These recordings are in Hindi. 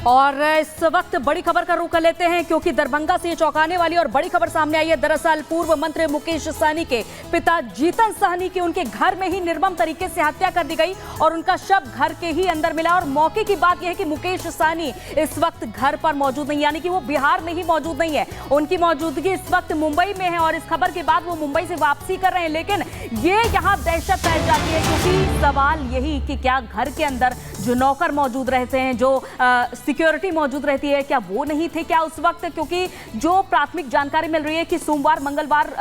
और इस वक्त बड़ी खबर का रुख कर लेते हैं क्योंकि दरभंगा से ये चौंकाने वाली और बड़ी खबर सामने आई है। दरअसल पूर्व मंत्री मुकेश सहनी के पिता जीतन सहनी की उनके घर में ही निर्मम तरीके से हत्या कर दी गई और उनका शव घर के ही अंदर मिला। और मौके की बात यह है कि मुकेश सहनी इस वक्त घर पर मौजूद नहीं, यानी कि वो बिहार में ही मौजूद नहीं है। उनकी मौजूदगी इस वक्त मुंबई में है और इस खबर के बाद वो मुंबई से वापसी कर रहे हैं। लेकिन ये यहाँ दहशत फैल जाती है क्योंकि सवाल यही कि क्या घर के अंदर जो नौकर मौजूद रहते हैं, जो सिक्योरिटी मौजूद रहती है, क्या वो नहीं थे क्या उस वक्त? क्योंकि जो प्राथमिक जानकारी मिल रही है कि सोमवार मंगलवार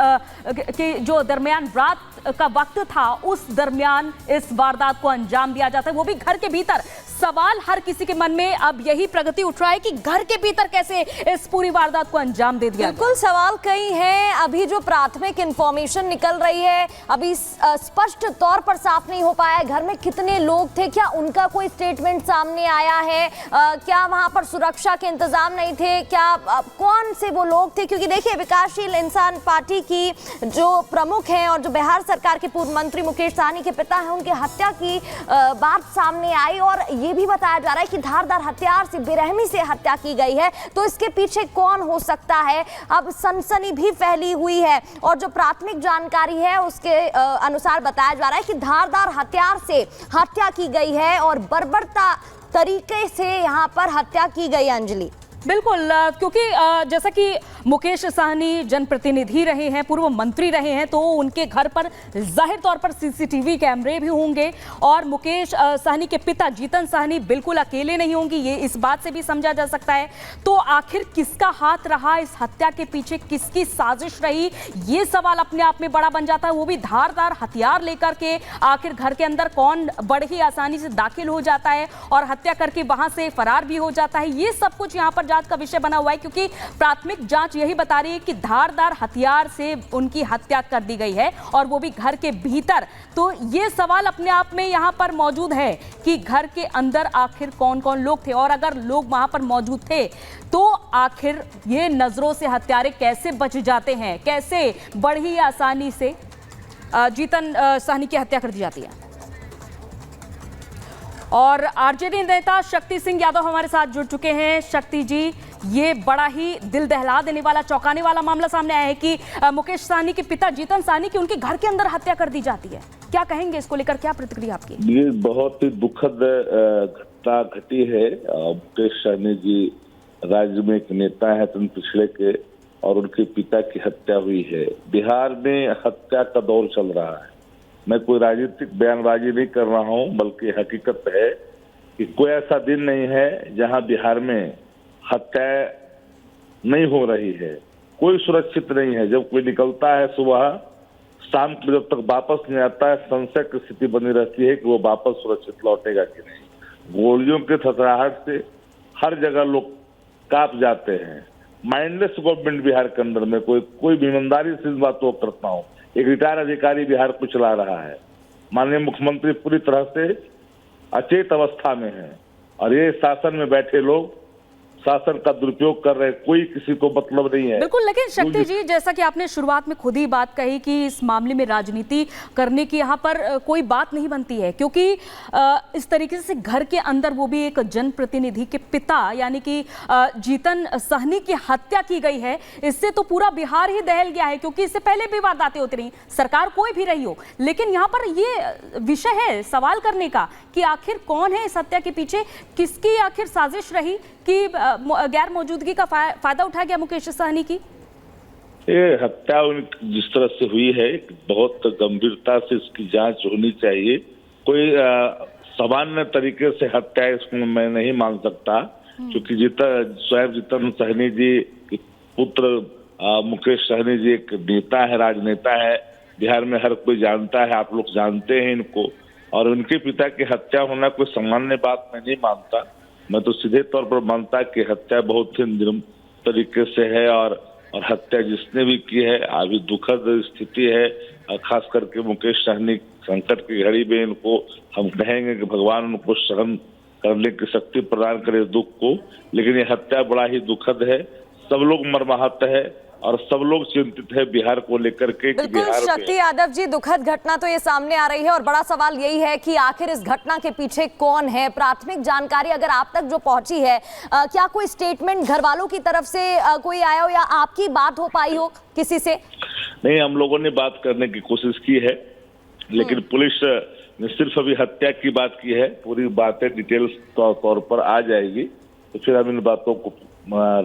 के जो दरमियान रात का वक्त था, उस दरमियान इस वारदात को अंजाम दिया जाता है, वो भी घर के भीतर। सवाल हर किसी के मन में अब यही प्रगति उठ रहा है कि घर के भीतर कैसे इस पूरी वारदात को अंजाम दे दिया। बिल्कुल, सवाल कई हैं। अभी जो प्राथमिक इंफॉर्मेशन निकल रही है अभी स्पष्ट तौर पर साफ नहीं हो पाया है। घर में कितने लोग थे, क्या उनका कोई स्टेटमेंट सामने आया है? क्या वहां पर सुरक्षा के इंतजाम नहीं थे? क्या कौन से वो लोग थे? क्योंकि देखिए, विकासशील इंसान पार्टी की जो प्रमुख हैं और जो बिहार सरकार के पूर्व मंत्री मुकेश सहनी के पिता हैं, उनकी हत्या की बात सामने आई और ये भी बताया जा रहा है कि धारदार हथियार से, बेरहमी से हत्या की गई है। तो इसके पीछे कौन हो सकता है? अब सनसनी भी फैली हुई है और जो प्राथमिक जानकारी है उसके अनुसार बताया जा रहा है कि धारदार हथियार से हत्या की गई है और बर्बरता तरीके से यहाँ पर हत्या की गई। अंजलि, बिल्कुल, क्योंकि जैसा कि मुकेश सहनी जनप्रतिनिधि रहे हैं, पूर्व मंत्री रहे हैं, तो उनके घर पर जाहिर तौर पर सीसीटीवी कैमरे भी होंगे और मुकेश सहनी के पिता जीतन सहनी बिल्कुल अकेले नहीं होंगे, ये इस बात से भी समझा जा सकता है। तो आखिर किसका हाथ रहा इस हत्या के पीछे, किसकी साजिश रही, ये सवाल अपने आप में बड़ा बन जाता है। वो भी धारदार हथियार लेकर के आखिर घर के अंदर कौन बड़े ही आसानी से दाखिल हो जाता है और हत्या करके वहां से फरार भी हो जाता है, ये सब कुछ यहाँ पर जांच का विषय बना हुआ है। क्योंकि प्राथमिक जांच यही बता रही है कि धारदार हथियार से उनकी हत्या कर दी गई है और वो भी घर के भीतर। तो ये सवाल अपने आप में यहां पर मौजूद है कि घर के अंदर आखिर कौन कौन लोग थे और अगर लोग वहां पर मौजूद थे तो आखिर ये नजरों से हत्यारे कैसे बच जाते हैं, कैसे बड़ी आसानी से जीतन सहनी की हत्या कर दी जाती है। और आरजेडी नेता शक्ति सिंह यादव हमारे साथ जुड़ चुके हैं। शक्ति जी, ये बड़ा ही दिल दहला देने वाला, चौंकाने वाला मामला सामने आया है कि मुकेश सहनी के पिता जीतन सहनी की उनके घर के अंदर हत्या कर दी जाती है। क्या कहेंगे इसको लेकर, क्या प्रतिक्रिया आपकी? ये बहुत ही दुखद घटना घटी है। मुकेश सहनी जी राज्य में एक नेता है पिछड़े के और उनके पिता की हत्या हुई है। बिहार में हत्या का दौर चल रहा है। मैं कोई राजनीतिक बयानबाजी नहीं कर रहा हूं, बल्कि हकीकत है कि कोई ऐसा दिन नहीं है जहां बिहार में हत्या नहीं हो रही है। कोई सुरक्षित नहीं है। जब कोई निकलता है सुबह, शाम को जब तक वापस नहीं आता है, संशय की स्थिति बनी रहती है कि वो वापस सुरक्षित लौटेगा कि नहीं। गोलियों के थथराहट से हर जगह लोग कांप जाते हैं। माइंडलेस गवर्नमेंट बिहार के अंदर में कोई ईमानदारी से इस बात को करता हूँ। एक रिटायर्ड अधिकारी बिहार को चला रहा है। माननीय मुख्यमंत्री पूरी तरह से अचेत अवस्था में है और ये शासन में बैठे लोग शासन का दुरुपयोग कर रहे हैं। कोई किसी को मतलब नहीं है। बिल्कुल, लेकिन शक्ति जी, जैसा कि आपने शुरुआत में खुद ही बात कही कि इस मामले में राजनीति करने की यहाँ पर कोई बात नहीं बनती है, क्योंकि इस तरीके से घर के अंदर वो भी एक जनप्रतिनिधि के पिता यानी कि जीतन सहनी की हत्या की गई है। इससे तो पूरा बिहार ही दहल गया है, क्योंकि इससे पहले भी वारदातें होती रही, सरकार कोई भी रही हो। लेकिन यहाँ पर ये विषय है सवाल करने का कि आखिर कौन है इस हत्या के पीछे, किसकी आखिर साजिश रही कि गैर मौजूदगी का फायदा उठाया गया मुकेश सहनी की? ये हत्या जिस तरह से हुई है, बहुत गंभीरता से इसकी जांच होनी चाहिए। कोई सामान्य तरीके से हत्या इसको मैं नहीं मान सकता, क्योंकि जीतन सहनी जी के पुत्र मुकेश सहनी जी एक नेता है, राजनेता है। बिहार में हर कोई जानता है, आप लोग जानते हैं इनको। और उनके पिता की हत्या होना कोई सामान्य बात मैं नहीं मानता। मैं तो सीधे तौर पर मानता कि हत्या बहुत ही निर्मम तरीके से है और हत्या जिसने भी की है अभी दुखद स्थिति है। खास करके मुकेश सहनी संकट की घड़ी में इनको हम कहेंगे कि भगवान उनको सहन करने की शक्ति प्रदान करे दुख को। लेकिन ये हत्या बड़ा ही दुखद है। सब लोग मर्माहत है और सब लोग चिंतित है बिहार को लेकर के कि बिल्कुल बिहार शक्ति यादव जी, दुखद घटना तो ये सामने आ रही है और बड़ा सवाल यही है कि आखिर इस घटना के पीछे कौन है। प्राथमिक जानकारी अगर आप तक जो पहुंची है, क्या कोई स्टेटमेंट घर वालों की तरफ से कोई आया हो या आपकी बात हो पाई हो किसी से? नहीं, हम लोगों ने बात करने की कोशिश की है, लेकिन पुलिस ने सिर्फ अभी हत्या की बात की है। पूरी बातें डिटेल्स तौर पर आ जाएगी तो फिर हम इन बातों को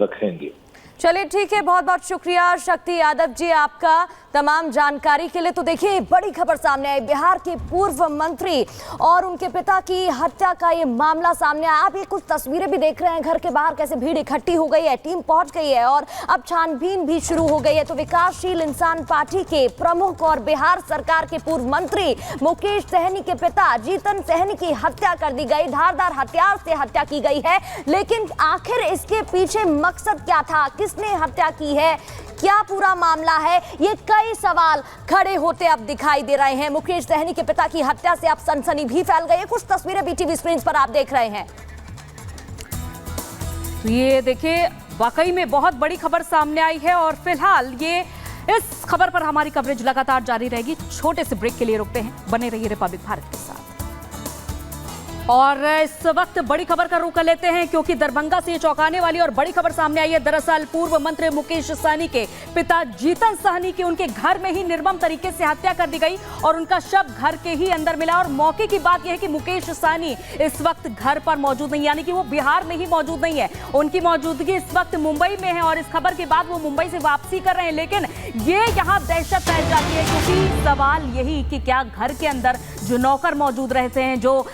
रखेंगे। चलिए ठीक है, बहुत बहुत शुक्रिया शक्ति यादव जी आपका तमाम जानकारी के लिए। तो देखिए, बड़ी खबर सामने आई, बिहार के पूर्व मंत्री और उनके पिता की हत्या का ये मामला सामने आया। आप ये कुछ तस्वीरें भी देख रहे हैं, घर के बाहर कैसे भीड़ इकट्ठी हो गई है, टीम पहुंच गई है और अब छानबीन भी शुरू हो गई है। तो विकासशील इंसान पार्टी के प्रमुख और बिहार सरकार के पूर्व मंत्री मुकेश सहनी के पिता जीतन सहनी की हत्या कर दी गई, धारदार हथियार से हत्या की गई है। लेकिन आखिर इसके पीछे मकसद क्या था, किसने हत्या की है, क्या पूरा मामला है, ये कई सवाल खड़े होते अब दिखाई दे रहे हैं। मुकेश सहनी के पिता की हत्या से अब सनसनी भी फैल गई है। कुछ तस्वीरें बीटीवी स्क्रीन पर आप देख रहे हैं। तो ये देखिए, वाकई में बहुत बड़ी खबर सामने आई है और फिलहाल ये इस खबर पर हमारी कवरेज लगातार जारी रहेगी। छोटे से ब्रेक के लिए रुकते हैं, बने रहिए रिपब्लिक भारत के साथ। और इस वक्त बड़ी खबर का रुख कर लेते हैं क्योंकि दरभंगा से ये चौंकाने वाली और बड़ी खबर सामने आई है। दरअसल पूर्व मंत्री मुकेश सहनी के पिता जीतन सहनी की उनके घर में ही निर्मम तरीके से हत्या कर दी गई और उनका शव घर के ही अंदर मिला। और मौके की बात यह है कि मुकेश सहनी इस वक्त घर पर मौजूद नहीं, यानी कि वो बिहार में ही मौजूद नहीं है। उनकी मौजूदगी इस वक्त मुंबई में है और इस खबर के बाद वो मुंबई से वापसी कर रहे हैं। लेकिन ये यहाँ दहशत फैल जाती है क्योंकि सवाल यही कि क्या घर के अंदर जो नौकर मौजूद रहते हैं, जो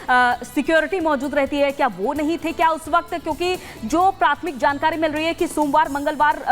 सिक्योरिटी मौजूद रहती है, क्या वो नहीं थे क्या उस वक्त? क्योंकि जो प्राथमिक जानकारी मिल रही है कि सोमवार मंगलवार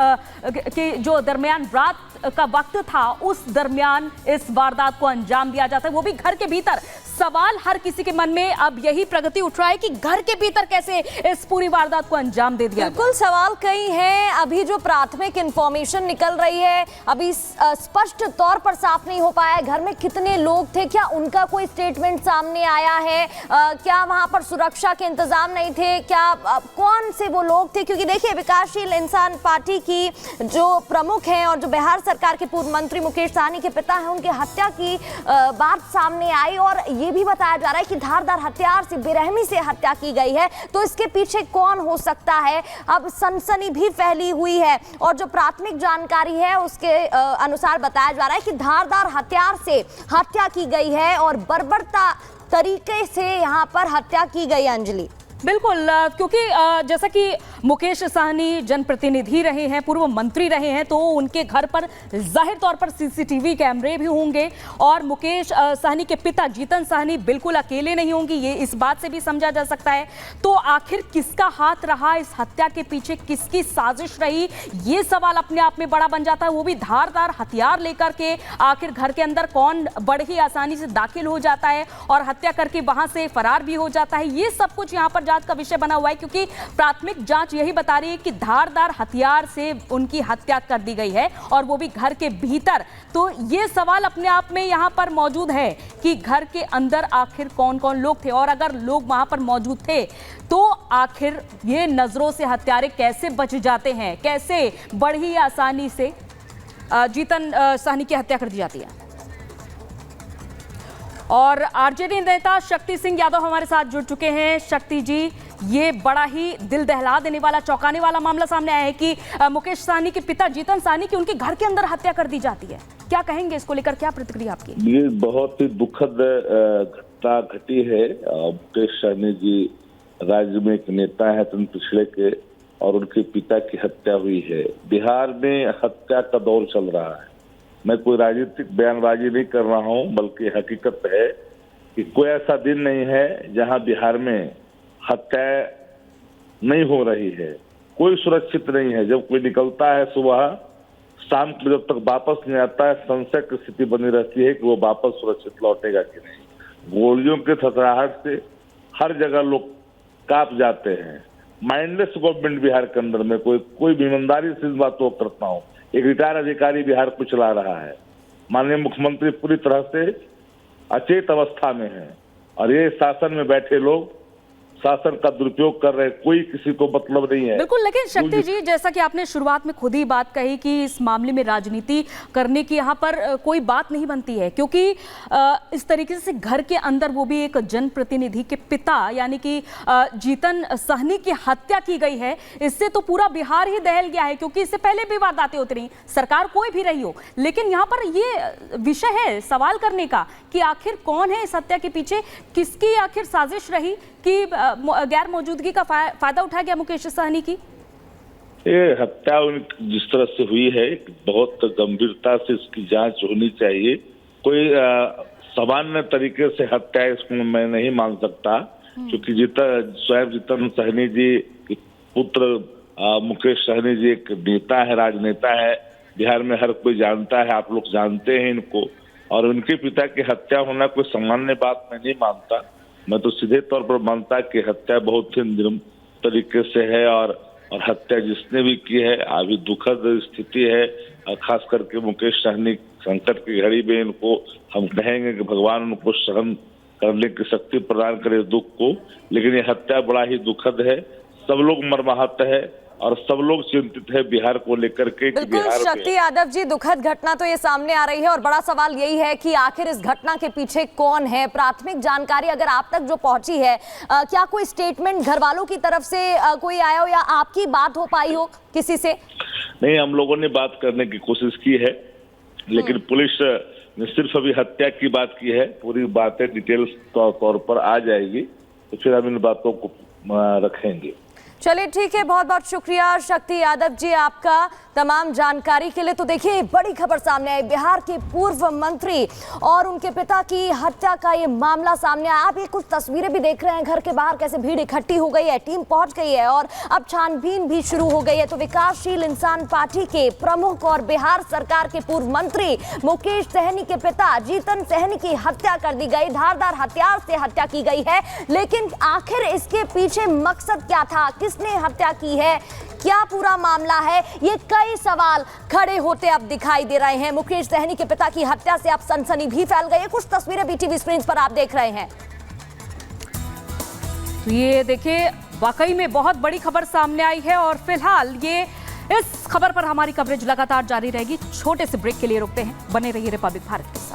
के जो दरमियान रात का वक्त था, उस दरमियान इस वारदात को अंजाम दिया जाता है, वो भी घर के भीतर। सवाल हर किसी के मन में अब यही प्रगति उठ रहा है कि घर के भीतर कैसे इस पूरी वारदात को अंजाम दे दिया। बिल्कुल सवाल कई हैं। अभी जो प्राथमिक इंफॉर्मेशन निकल रही है, अभी स्पष्ट तौर पर साफ नहीं हो पाया है घर में कितने लोग थे, क्या उनका कोई स्टेटमेंट सामने आया है, क्या वहां पर सुरक्षा के इंतजाम नहीं थे, क्या कौन से वो लोग थे? क्योंकि देखिए, विकासशील इंसान पार्टी की जो प्रमुख हैं और जो बिहार सरकार के पूर्व मंत्री मुकेश सहनी के पिता हैं, उनकी हत्या की बात सामने आई और ये भी बताया जा रहा है कि धारदार हथियार से बेरहमी से हत्या की गई है। तो इसके पीछे कौन हो सकता है, अब सनसनी भी फैली हुई है। और जो प्राथमिक जानकारी है उसके अनुसार बताया जा रहा है कि धारदार हथियार से हत्या की गई है और बर्बरता तरीके से यहाँ पर हत्या की गई। अंजलि, बिल्कुल, क्योंकि जैसा कि मुकेश सहनी जनप्रतिनिधि रहे हैं, पूर्व मंत्री रहे हैं, तो उनके घर पर जाहिर तौर पर सीसीटीवी कैमरे भी होंगे और मुकेश सहनी के पिता जीतन सहनी बिल्कुल अकेले नहीं होंगे, ये इस बात से भी समझा जा सकता है। तो आखिर किसका हाथ रहा इस हत्या के पीछे, किसकी साजिश रही, ये सवाल अपने आप में बड़ा बन जाता है। वो भी धारदार हथियार लेकर के आखिर घर के अंदर कौन बड़े ही आसानी से दाखिल हो जाता है और हत्या करके वहां से फरार भी हो जाता है, ये सब कुछ यहाँ पर का विषय बना हुआ है। क्योंकि प्राथमिक जांच यही बता रही है कि धारदार हथियार से उनकी हत्या कर दी गई है और वो भी घर के भीतर। तो ये सवाल अपने आप में यहां पर मौजूद है कि घर के अंदर आखिर कौन कौन लोग थे और अगर लोग वहां पर मौजूद थे तो आखिर ये नजरों से हत्यारे कैसे बच जाते हैं, कैसे बड़ी आसानी से जीतन सहनी की हत्या कर दी जाती है। और आरजेडी नेता शक्ति सिंह यादव हमारे साथ जुड़ चुके हैं। शक्ति जी, ये बड़ा ही दिल दहला देने वाला, चौंकाने वाला मामला सामने आया है कि मुकेश सहनी के पिता जीतन सहनी की उनके घर के अंदर हत्या कर दी जाती है। क्या कहेंगे इसको लेकर, क्या प्रतिक्रिया आपकी? ये बहुत ही दुखद घटना घटी है। मुकेश सहनी जी राज्य में एक नेता है तन पिछड़े के और उनके पिता की हत्या हुई है। बिहार में हत्या का दौर चल रहा है। मैं कोई राजनीतिक बयानबाजी नहीं कर रहा हूं, बल्कि हकीकत है कि कोई ऐसा दिन नहीं है जहां बिहार में हत्या नहीं हो रही है। कोई सुरक्षित नहीं है। जब कोई निकलता है सुबह, शाम को जब तक वापस नहीं आता है, संशय की स्थिति बनी रहती है कि वो वापस सुरक्षित लौटेगा कि नहीं। गोलियों के थथराहट से हर जगह लोग कांप जाते हैं। माइंडलेस गवर्नमेंट बिहार के अंदर में कोई ईमानदारी से इस बात को करता हूँ। एक रिटायर्ड अधिकारी बिहार को चला रहा है। माननीय मुख्यमंत्री पूरी तरह से अचेत अवस्था में है और ये शासन में बैठे लोग शासन का दुरुपयोग कर रहे हैं, कोई किसी को मतलब नहीं है। बिल्कुल, लेकिन शक्ति जी, जैसा कि आपने शुरुआत में खुद ही बात कही कि इस मामले में राजनीति करने की यहाँ पर कोई बात नहीं बनती है, क्योंकि इस तरीके से घर के अंदर वो भी एक जनप्रतिनिधि के पिता यानी कि जीतन सहनी की हत्या की गई है। इससे तो पूरा बिहार ही दहल गया है, क्योंकि इससे पहले भी वारदातें होती रही, सरकार कोई भी रही हो। लेकिन यहाँ पर ये विषय है सवाल करने का कि आखिर कौन है इस हत्या के पीछे, किसकी आखिर साजिश रही कि गैर मौजूदगी का फायदा उठा गया मुकेश सहनी की। ये हत्या जिस तरह से हुई है, बहुत गंभीरता से इसकी जांच होनी चाहिए। कोई सामान्य तरीके से हत्या इसको मैं नहीं मान सकता, क्योंकि स्वयं जीतन सहनी जी के पुत्र मुकेश सहनी जी एक नेता है, राजनेता है, बिहार में हर कोई जानता है, आप लोग जानते हैं इनको। और उनके पिता की हत्या होना कोई सामान्य बात मैं नहीं मानता। मैं तो सीधे तौर पर मानता कि हत्या बहुत ही निर्मम तरीके से है, और हत्या जिसने भी की है अभी दुखद स्थिति है। खास करके मुकेश सहनी संकट की घड़ी में इनको हम कहेंगे कि भगवान उनको सहन करने की शक्ति प्रदान करे दुख को। लेकिन ये हत्या बड़ा ही दुखद है, सब लोग मर्माहत है और सब लोग चिंतित है बिहार को लेकर के। बिल्कुल शक्ति यादव जी, दुखद घटना तो ये सामने आ रही है और बड़ा सवाल यही है कि आखिर इस घटना के पीछे कौन है। प्राथमिक जानकारी अगर आप तक जो पहुंची है, क्या कोई स्टेटमेंट घर वालों की तरफ से कोई आया हो या आपकी बात हो पाई हो किसी से? नहीं, हम लोगों ने बात करने की कोशिश की है, लेकिन पुलिस ने सिर्फ अभी हत्या की बात की है। पूरी बातें डिटेल्स तौर पर आ जाएगी तो फिर हम इन बातों को रखेंगे। चलिए ठीक है, बहुत बहुत शुक्रिया शक्ति यादव जी आपका तमाम जानकारी के लिए। तो देखिए, बड़ी खबर सामने आई, बिहार के पूर्व मंत्री और उनके पिता की हत्या का ये मामला सामने आया। आप ये कुछ तस्वीरें भी देख रहे हैं, घर के बाहर कैसे भीड़ इकट्ठी हो गई है, टीम पहुंच गई है और अब छानबीन भी शुरू हो गई है। तो विकासशील इंसान पार्टी के प्रमुख और बिहार सरकार के पूर्व मंत्री मुकेश सहनी के पिता जीतन सहनी की हत्या कर दी गई, धारदार हथियार से हत्या की गई है। लेकिन आखिर इसके पीछे मकसद क्या था, किसने हत्या की है, क्या पूरा मामला है, ये कई सवाल खड़े होते अब दिखाई दे रहे हैं। मुकेश सहनी के पिता की हत्या से अब सनसनी भी फैल गई है। कुछ तस्वीरें भी टीवी स्क्रीन पर आप देख रहे हैं। तो ये देखिए, वाकई में बहुत बड़ी खबर सामने आई है और फिलहाल ये इस खबर पर हमारी कवरेज लगातार जारी रहेगी। छोटे से ब्रेक के लिए रुकते हैं, बने रहिए रिपब्लिक भारत के साथ।